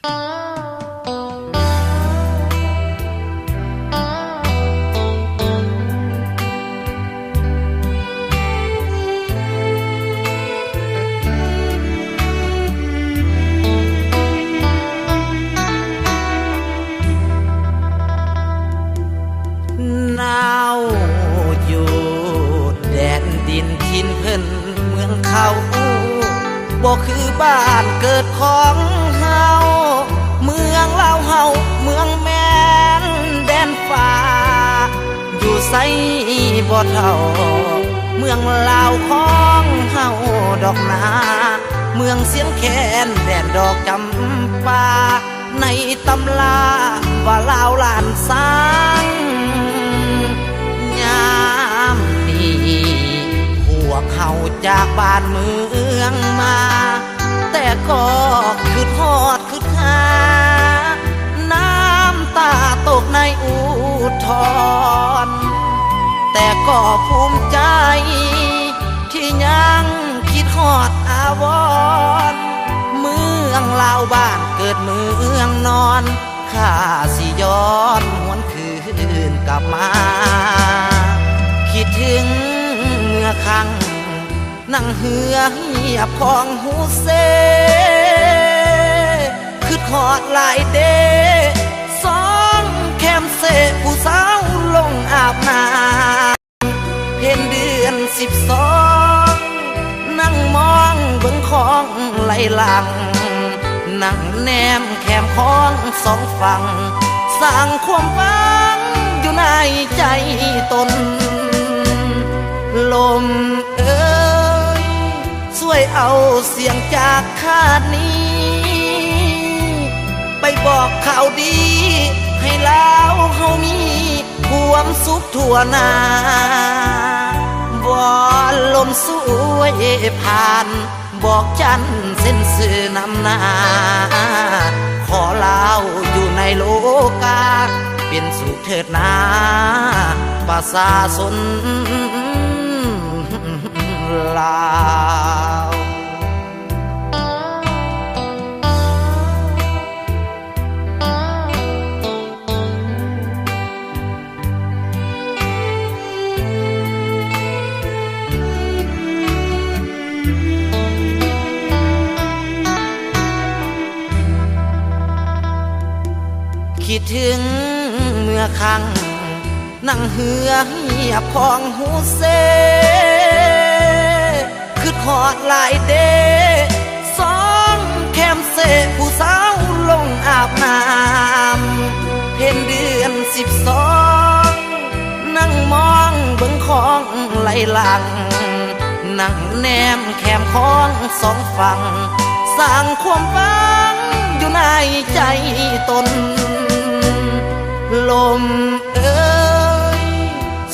หนาวอยู่แดนดินทินเพิ่นเมืองเขาบ่คือบ้านเกิดของเฮาเมืองลาวเฮาเมืองแม่นแดนฟ้าอยู่ไสบ่เท่าเมืองลาวของเฮาดอกนาเมืองเสียงแคนแดนดอกจำปาในตำลาว่าลาวล้านสางยามนี้พวกเขาจากบ้านเมืองมาแต่ก็คือทอดคือหาน้ำตาตกในอุทธรแต่ก็ภูมิใจที่ยังคิดฮอดอาวรเมืองลาวบ้านเกิดเมืองนอนข้าสิย้อนหวนคืนกลับมาคิดถึงเมื่อครั้งนั่งเหือเหียบของหูเซคือทอดหลายเดสองแคมเสผู้สาวลงอาบน้ำเพ็ญเดือน12นั่งมองเบิ่งของไหลหลังนั่งแนมแคมของสองฝั่งสร้างความหวังอยู่ในใจตนลมเอ่ยช่วยเอาเสียงจากข้านี้ไปบอกข่าวดีให้ลาวเฮามีความสุขทั่วหน้าวอนลมสวยผ่านบอกจันเส้นสื่อนำหน้าขอลาวอยู่ในโลกาเป็นสุขเถิดนาประชาชนลาวคิดถึงเมื่อครั้งนั่งเหือเหียบของหูเซคือทอดหลายเดสองแคมเสผู้สาวลงอาบน้ำเพ็ญเดือน12นั่งมองเบิ่งของไหลหลังนั่งแนมแคมของสองฝั่งสร้างความหวังอยู่ในใจตนลมเอ่ย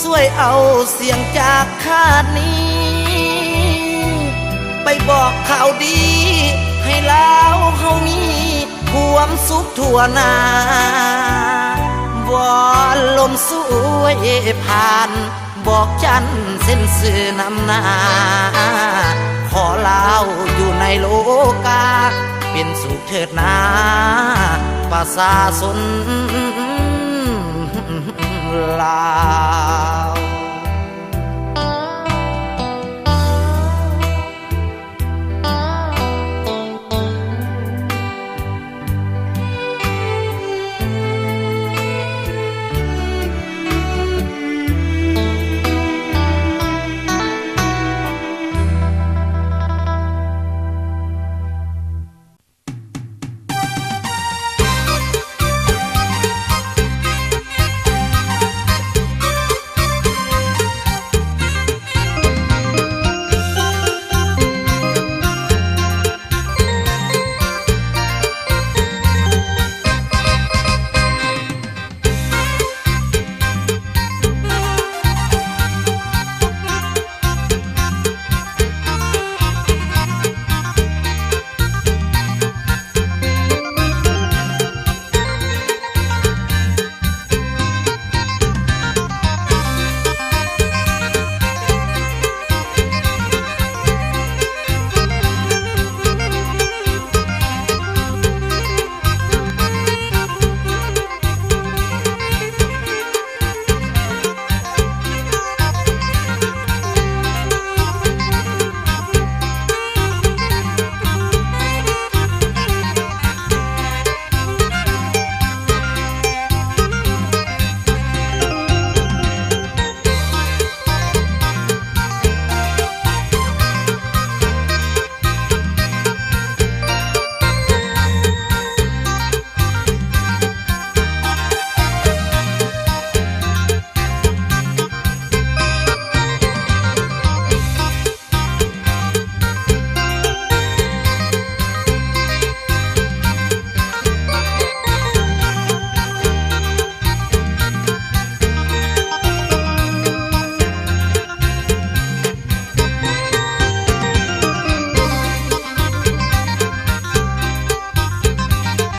ช่วยเอาเสียงจากข้านี้ไปบอกข่าวดีให้ลาวเฮามีความสุขทั่วหน้าวอนลมสวยผ่านบอกจันเส้นสื่อนำหน้าขอลาวอยู่ในโลกาเป็นสุขเถิดนาประชาชนลาว